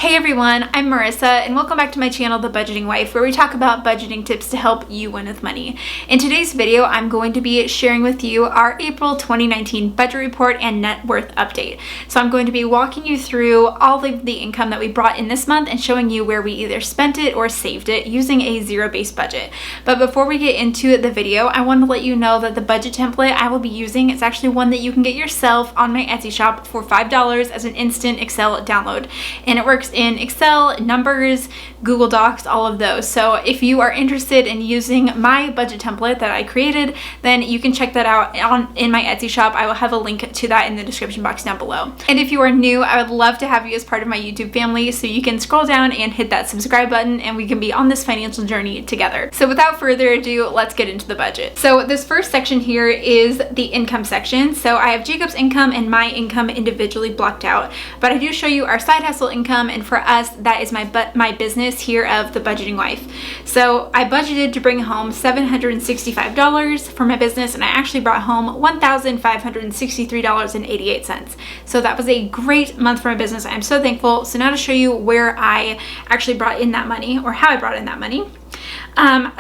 Hey everyone, I'm Marissa and welcome back to my channel, The Budgeting Wife, where we talk about budgeting tips to help you win with money. In today's video, I'm going to be sharing with you our April 2019 budget report and net worth update. So I'm going to be walking you through all of the income that we brought in this month and showing you where we either spent it or saved it using a zero-based budget. But before we get into the video, I want to let you know that the budget template I will be using is actually one that you can get yourself on my Etsy shop for $5 as an instant Excel download. And it works in Excel, Numbers, Google Docs, all of those. So if you are interested in using my budget template that I created, then you can check that out in my Etsy shop. I will have a link to that in the description box down below. And if you are new, I would love to have you as part of my YouTube family, so you can scroll down and hit that subscribe button and we can be on this financial journey together. So without further ado, let's get into the budget. So this first section here is the income section. So I have Jacob's income and my income individually blocked out, but I do show you our side hustle income, and for us, that is my business here of The Budgeting Wife. So I budgeted to bring home $765 for my business, and I actually brought home $1,563.88. So that was a great month for my business. I'm so thankful. So now to show you where I actually brought in that money, or how I brought in that money.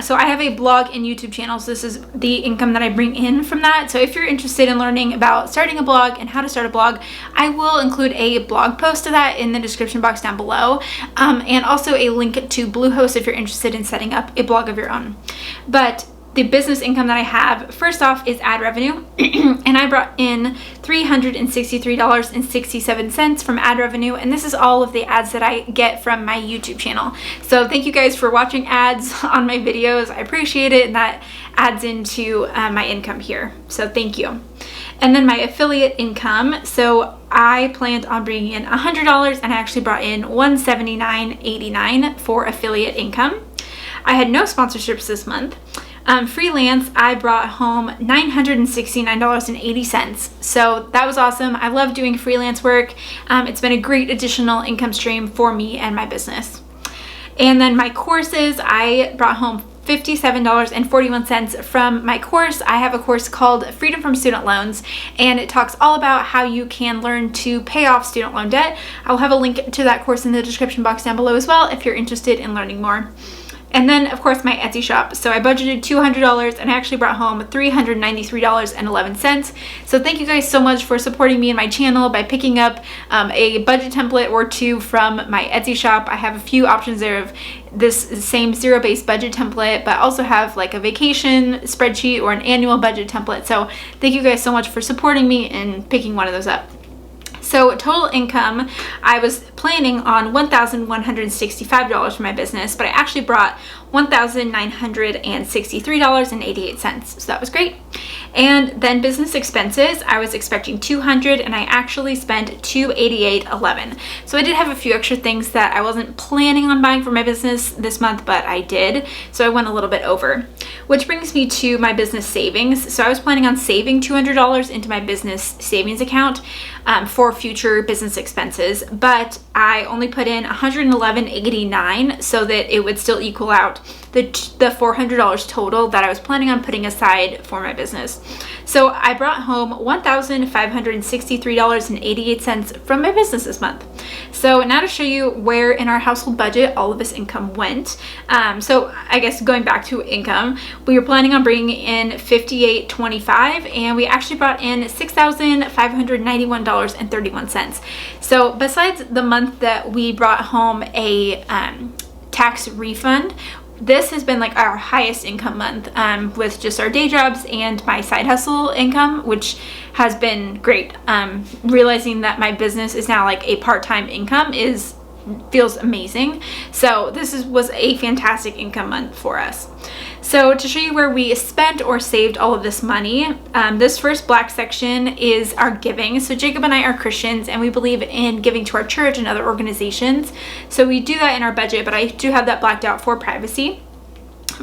So I have a blog and YouTube channel, so this is the income that I bring in from that. So if you're interested in learning about starting a blog and how to start a blog, I will include a blog post of that in the description box down below, and also a link to Bluehost if you're interested in setting up a blog of your own. But the business income that I have, first off, is ad revenue, and I brought in $363.67 from ad revenue, and this is all of the ads that I get from my YouTube channel. So thank you guys for watching ads on my videos. I appreciate it, and that adds into my income here. So thank you. And then my affiliate income, so I planned on bringing in $100, and I actually brought in $179.89 for affiliate income. I had no sponsorships this month. Freelance, I brought home $969.80. So that was awesome. I love doing freelance work. It's been a great additional income stream for me and my business. And then my courses, I brought home $57.41 from my course. I have a course called Freedom from Student Loans, and it talks all about how you can learn to pay off student loan debt. I'll have a link to that course in the description box down below as well if you're interested in learning more. And then, of course, my Etsy shop. So I budgeted $200, and I actually brought home $393.11. So thank you guys so much for supporting me and my channel by picking up a budget template or two from my Etsy shop. I have a few options there of this same zero-based budget template, but also have like a vacation spreadsheet or an annual budget template. So thank you guys so much for supporting me and picking one of those up. So total income, I was planning on $1,165 for my business, but I actually brought $1,963.88. So that was great. And then business expenses, I was expecting $200, and I actually spent $288.11. So I did have a few extra things that I wasn't planning on buying for my business this month, but I did. So I went a little bit over, which brings me to my business savings. So I was planning on saving $200 into my business savings account for future business expenses, but I only put in $111.89 so that it would still equal out the $400 total that I was planning on putting aside for my business. So I brought home $1,563.88 from my business this month. So now to show you where in our household budget all of this income went. So I guess going back to income, we were planning on bringing in $58.25, and we actually brought in $6,591.31. So besides the month that we brought home a tax refund, this has been like our highest income month with just our day jobs and my side hustle income, which has been great. Realizing that my business is now like a part-time income feels amazing. So this was a fantastic income month for us. So to show you where we spent or saved all of this money, this first black section is our giving. So Jacob and I are Christians, and we believe in giving to our church and other organizations. So we do that in our budget, but I do have that blacked out for privacy.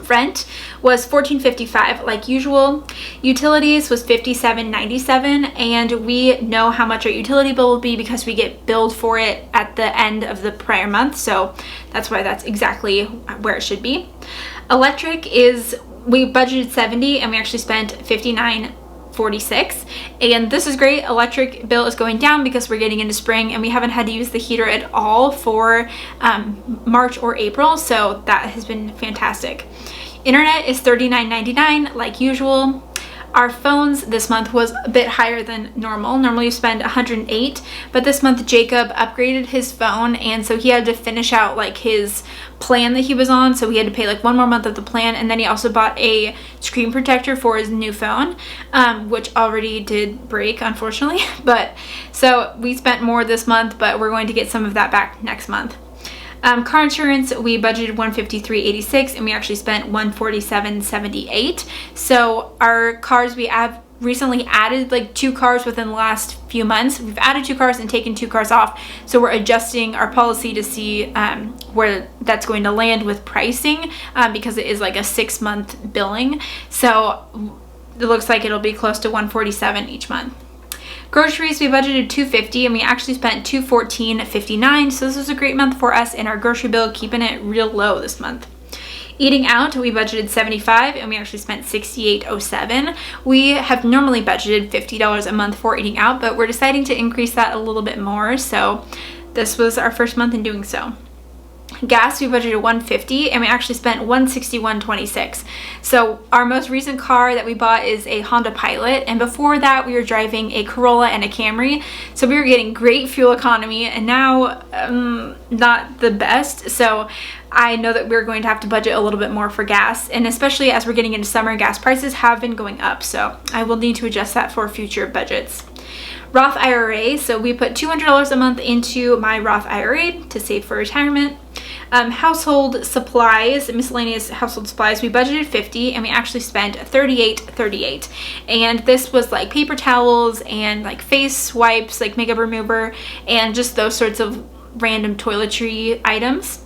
Rent was $14.55 like usual. Utilities was $57.97, and we know how much our utility bill will be because we get billed for it at the end of the prior month, so that's why that's exactly where it should be. Electric is, we budgeted $70 and we actually spent $59.49 $146, and this is great. Electric bill is going down because we're getting into spring and we haven't had to use the heater at all for March or April, so that has been fantastic. Internet is $39.99 like usual. Our phones this month was a bit higher than normal. Normally you spend $108, but this month Jacob upgraded his phone, and so he had to finish out like his plan that he was on, so he had to pay like one more month of the plan, and then he also bought a screen protector for his new phone, which already did break, unfortunately. But so we spent more this month, but we're going to get some of that back next month. Car insurance, we budgeted $153.86 and we actually spent $147.78. So our cars, we have recently added like 2 cars within the last few months. We've added 2 cars and taken 2 cars off, so we're adjusting our policy to see where that's going to land with pricing, because it is like a 6-month billing, so it looks like it'll be close to $147 each month. Groceries, we budgeted $250 and we actually spent $214.59, so this was a great month for us in our grocery bill, keeping it real low this month. Eating out, we budgeted $75 and we actually spent $68.07. We have normally budgeted $50 a month for eating out, but we're deciding to increase that a little bit more, so this was our first month in doing so. Gas, we budgeted $150 and we actually spent $161.26. So our most recent car that we bought is a Honda Pilot, and before that we were driving a Corolla and a Camry, so we were getting great fuel economy, and now not the best. So I know that we're going to have to budget a little bit more for gas, and especially as we're getting into summer, gas prices have been going up, so I will need to adjust that for future budgets. Roth IRA, so we put $200 a month into my Roth IRA to save for retirement. Household supplies, miscellaneous household supplies, we budgeted $50 and we actually spent $38.38, and this was like paper towels and like face wipes, like makeup remover, and just those sorts of random toiletry items.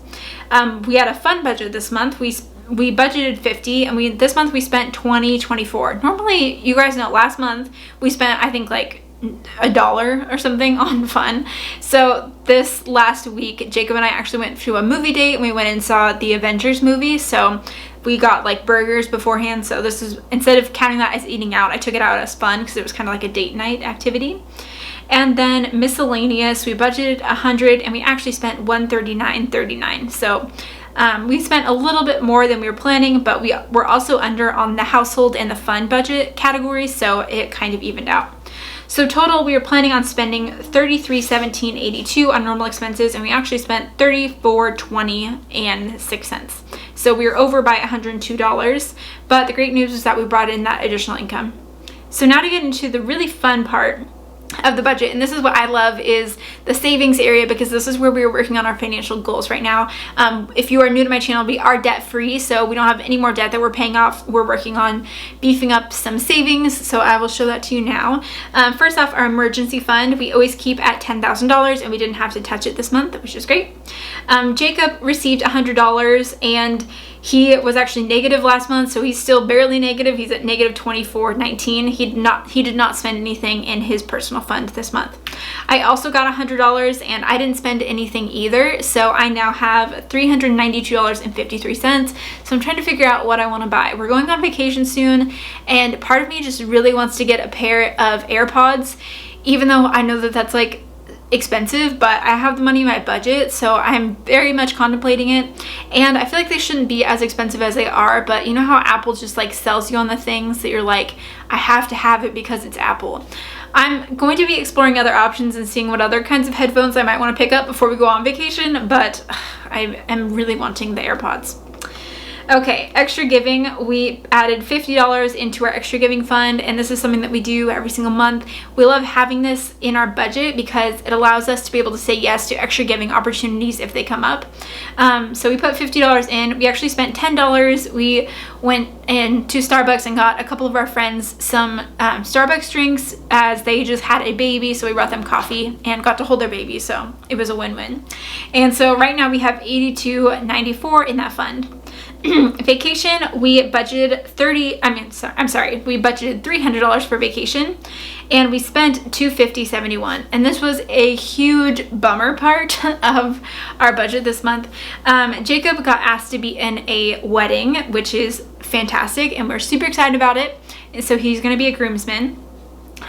We had a fun budget this month. We budgeted $50 and this month we spent $20.24. Normally, you guys know, last month we spent I think like $1 or something on fun. So this last week Jacob and I actually went to a movie date and we went and saw the Avengers movie, so we got like burgers beforehand. So this is, instead of counting that as eating out, I took it out as fun because it was kind of like a date night activity. And then miscellaneous, we budgeted $100 and we actually spent $139.39. So we spent a little bit more than we were planning, but we were also under on the household and the fun budget category, so it kind of evened out. So total, we were planning on spending $33.17.82 on normal expenses, and we actually spent $34.20.06. So we were over by $102, but the great news is that we brought in that additional income. So now to get into the really fun part of the budget, and this is what I love, is the savings area, because this is where we are working on our financial goals right now. If you are new to my channel, we are debt free, so we don't have any more debt that we're paying off. We're working on beefing up some savings, so I will show that to you now. First off, our emergency fund, we always keep at $10,000 and we didn't have to touch it this month, which is great. Jacob received $100 and he was actually negative last month, so he's still barely negative. He's at negative $24.19. He did not spend anything in his personal fund this month. I also got $100 and I didn't spend anything either, so I now have $392.53. So I'm trying to figure out what I want to buy. We're going on vacation soon, and part of me just really wants to get a pair of AirPods, even though I know that that's like expensive, but I have the money in my budget, so I'm very much contemplating it. And I feel like they shouldn't be as expensive as they are, but you know how Apple just like sells you on the things that you're like, I have to have it because it's Apple. I'm going to be exploring other options and seeing what other kinds of headphones I might want to pick up before we go on vacation, but I am really wanting the AirPods. Okay, extra giving, we added $50 into our extra giving fund, and this is something that we do every single month. We love having this in our budget because it allows us to be able to say yes to extra giving opportunities if they come up. So we put $50 in. We actually spent $10. We went into Starbucks and got a couple of our friends some Starbucks drinks, as they just had a baby, so we brought them coffee and got to hold their baby, so it was a win-win. And so right now we have $82.94 in that fund. Vacation, we budgeted we budgeted $300 for vacation, and we spent $250.71, and this was a huge bummer part of our budget this month. Jacob got asked to be in a wedding, which is fantastic, and we're super excited about it, and so he's going to be a groomsman.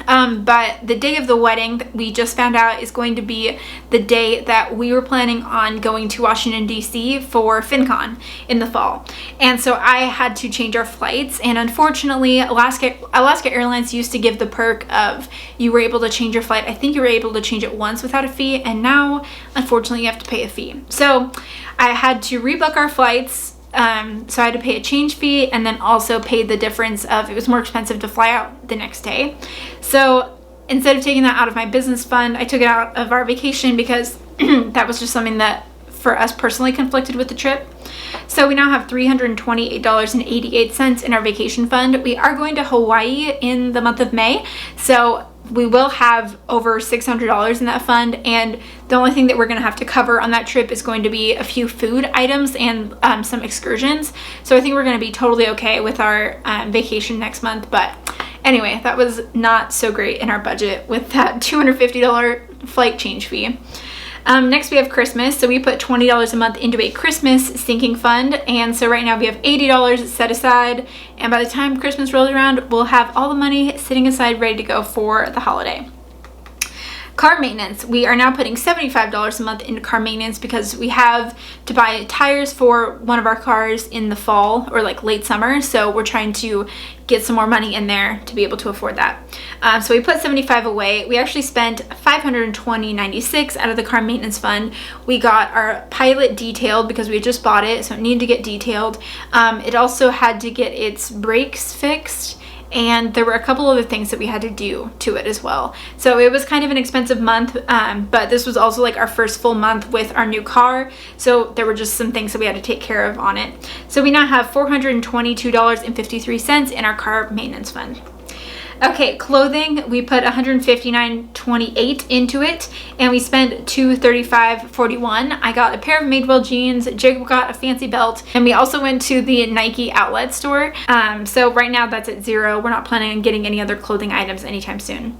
But the day of the wedding that we just found out is going to be the day that we were planning on going to Washington, D.C. for FinCon in the fall. And so I had to change our flights. And unfortunately, Alaska Airlines used to give the perk of you were able to change your flight. I think you were able to change it once without a fee. And now, unfortunately, you have to pay a fee. So I had to rebook our flights. So I had to pay a change fee and then also pay the difference of it was more expensive to fly out the next day. So instead of taking that out of my business fund, I took it out of our vacation because that was just something that for us personally conflicted with the trip. So we now have $328.88 in our vacation fund. We are going to Hawaii in the month of May. So we will have over $600 in that fund, and the only thing that we're going to have to cover on that trip is going to be a few food items and some excursions. So I think we're going to be totally okay with our vacation next month. But anyway, that was not so great in our budget with that $250 flight change fee. Next we have Christmas. So we put $20 a month into a Christmas sinking fund. And so right now we have $80 set aside. And by the time Christmas rolls around, we'll have all the money sitting aside ready to go for the holiday. Car maintenance. We are now putting $75 a month into car maintenance because we have to buy tires for one of our cars in the fall or like late summer. So we're trying to get some more money in there to be able to afford that. So we put $75 away. We actually spent $520.96 out of the car maintenance fund. We got our Pilot detailed because we had just bought it, so it needed to get detailed. It also had to get its brakes fixed. And there were a couple other things that we had to do to it as well. So it was kind of an expensive month, but this was also like our first full month with our new car. So there were just some things that we had to take care of on it. So we now have $422.53 in our car maintenance fund. Okay, clothing, we put $159.28 into it, and we spent $235.41. I got a pair of Madewell jeans, Jacob got a fancy belt, and we also went to the Nike outlet store. So right now that's at zero. We're not planning on getting any other clothing items anytime soon.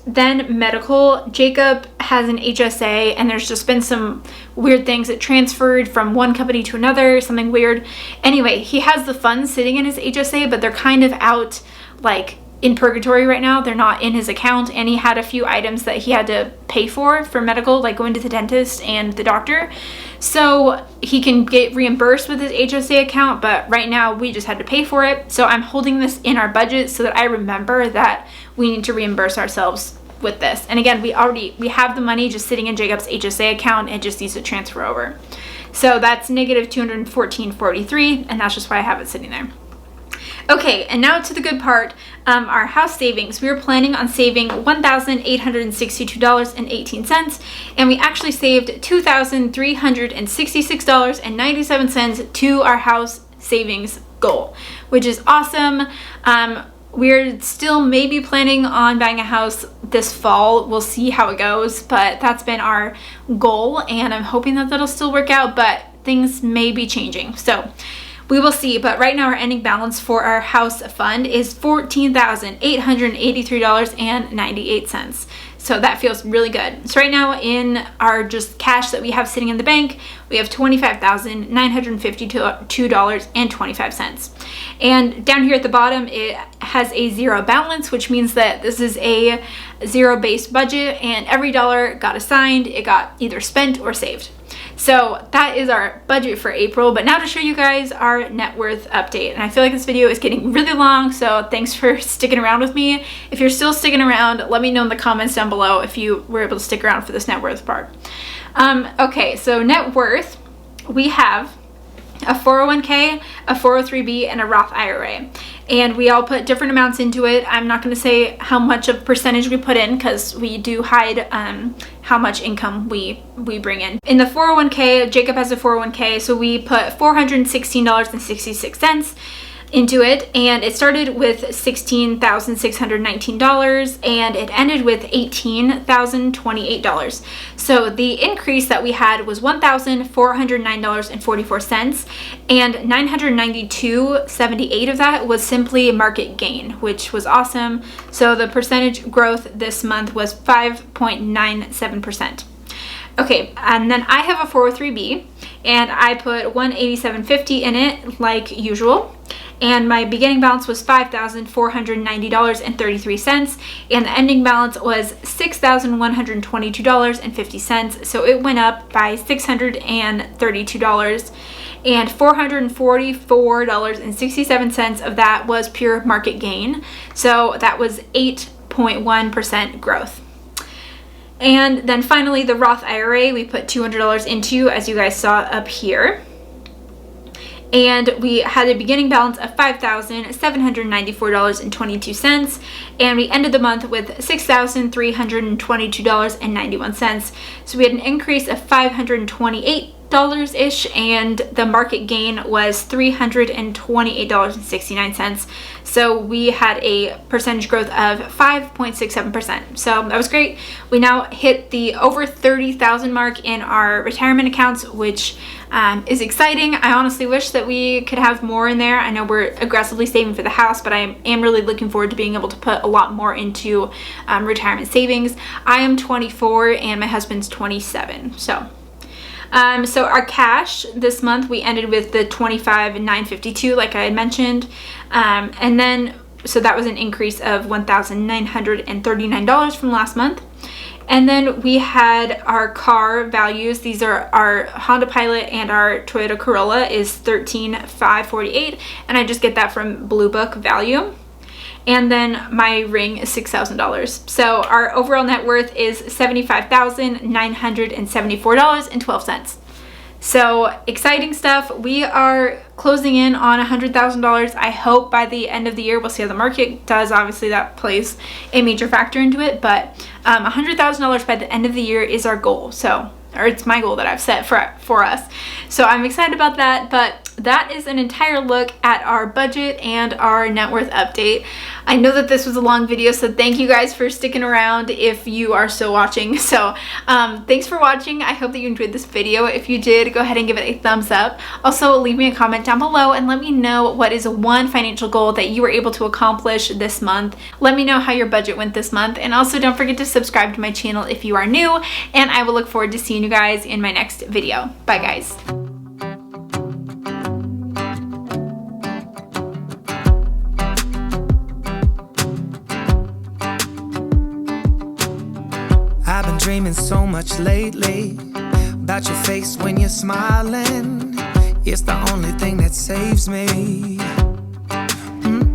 Then medical, Jacob has an HSA, and there's just been some weird things that transferred from one company to another, something weird. Anyway, he has the funds sitting in his HSA, but they're kind of out like in purgatory right now. They're not in his account, and he had a few items that he had to pay for medical, like going to the dentist and the doctor. So he can get reimbursed with his HSA account, but right now we just had to pay for it. So I'm holding this in our budget so that I remember that we need to reimburse ourselves with this. And again, we have the money just sitting in Jacob's HSA account. It just needs to transfer over. So that's negative $214.43, and that's just why I have it sitting there. Okay, and now to the good part, our house savings. We were planning on saving $1,862.18, and we actually saved $2,366.97 to our house savings goal, which is awesome. We're still maybe planning on buying a house this fall. We'll see how it goes, but that's been our goal, and I'm hoping that that'll still work out, but things may be changing. So we will see, but right now our ending balance for our house fund is $14,883.98. So that feels really good. So right now in our just cash that we have sitting in the bank, we have $25,952.25. And down here at the bottom, it has a zero balance, which means that this is a zero-based budget, and every dollar got assigned, it got either spent or saved. So that is our budget for April. But now to show you guys our net worth update. And I feel like this video is getting really long, so thanks for sticking around with me. If you're still sticking around, let me know in the comments down below if you were able to stick around for this net worth part. Okay, so net worth, we have a 401k, a 403b, and a Roth IRA. And we all put different amounts into it. I'm not going to say how much of percentage we put in because we do hide how much income we bring in. In the 401k, Jacob has a 401k, so we put $416.66 into it, and it started with $16,619 and it ended with $18,028. So the increase that we had was $1,409.44, and $992.78 of that was simply market gain, which was awesome. So the percentage growth this month was 5.97%. Okay, and then I have a 403b, and I put $187.50 in it like usual. and my beginning balance was $5,490.33, and the ending balance was $6,122.50. So it went up by $632, and $444.67 of that was pure market gain. So that was 8.1% growth. And then finally, the Roth IRA, we put $200 into, as you guys saw up here. And we had a beginning balance of $5,794.22, and we ended the month with $6,322.91. So we had an increase of $528-ish, and the market gain was $328.69. So we had a percentage growth of 5.67%. So that was great. We now hit the over 30,000 mark in our retirement accounts, which is exciting. I honestly wish that we could have more in there. I know we're aggressively saving for the house, but I am really looking forward to being able to put a lot more into retirement savings. I am 24 and my husband's 27. So our cash this month, we ended with the $25,952, like I had mentioned, and then so that was an increase of $1,939 from last month. And then we had our car values. These are our Honda Pilot and our Toyota Corolla is $13,548, and I just get that from Blue Book Value. And then my ring is $6,000. So our overall net worth is $75,974.12. So exciting stuff. We are closing in on $100,000. I hope by the end of the year. We'll see how the market does. Obviously that plays a major factor into it, but $100,000 by the end of the year is our goal. So, or it's my goal that I've set for us. So I'm excited about that, but that is an entire look at our budget and our net worth update. I know that this was a long video, so thank you guys for sticking around if you are still watching. So thanks for watching. I hope that you enjoyed this video. If you did, go ahead and give it a thumbs up. Also, leave me a comment down below and let me know what is one financial goal that you were able to accomplish this month. Let me know how your budget went this month, and also don't forget to subscribe to my channel if you are new, and I will look forward to seeing you guys in my next video. Bye guys. I've been dreaming so much lately about your face when you're smiling. It's the only thing that saves me.